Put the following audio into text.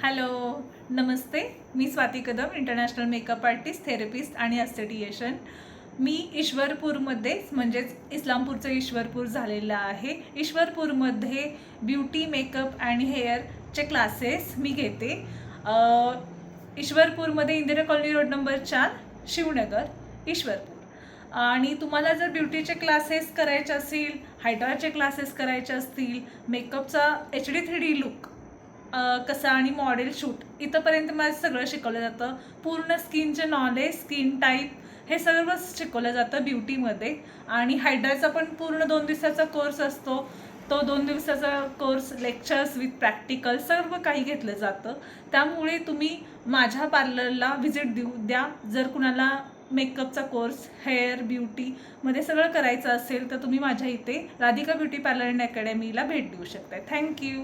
Hello, नमस्ते. मी Swati Kadam, international makeup artist, therapist आणि एस्थेटिशियन. मी ईश्वरपूरमध्येच म्हणजेच इस्लामपूरचं ईश्वरपूर झालेलं आहे. ईश्वरपूरमध्ये ब्युटी, मेकअप आणि हेअरचे क्लासेस मी घेते. ईश्वरपूरमध्ये Indira colony road number 4, Shivnagar, Ishwarpur. आणि तुम्हाला जर ब्युटीचे क्लासेस करायचे असतील, हायड्राचे क्लासेस करायचे असतील, मेकअपचा HD 3D लुक कसा आणि मॉडेल शूट इथंपर्यंत माझं सगळं शिकवलं जातं. पूर्ण स्किनचे नॉलेज, स्किन टाईप हे सर्व शिकवलं जातं ब्युटीमध्ये. आणि हायड्राचा पण पूर्ण 2 दिवसाचा कोर्स असतो. तो 2 दिवसाचा कोर्स, लेक्चर्स विथ प्रॅक्टिकल सर्व काही घेतलं जातं. त्यामुळे तुम्ही माझ्या पार्लरला व्हिजिट देऊ द्या. जर कुणाला मेकअपचा कोर्स, हेअर, ब्युटीमध्ये सगळं करायचं असेल तर तुम्ही माझ्या इथे राधिका ब्युटी पार्लर अँड अकॅडमीला भेट देऊ शकता. थँक्यू.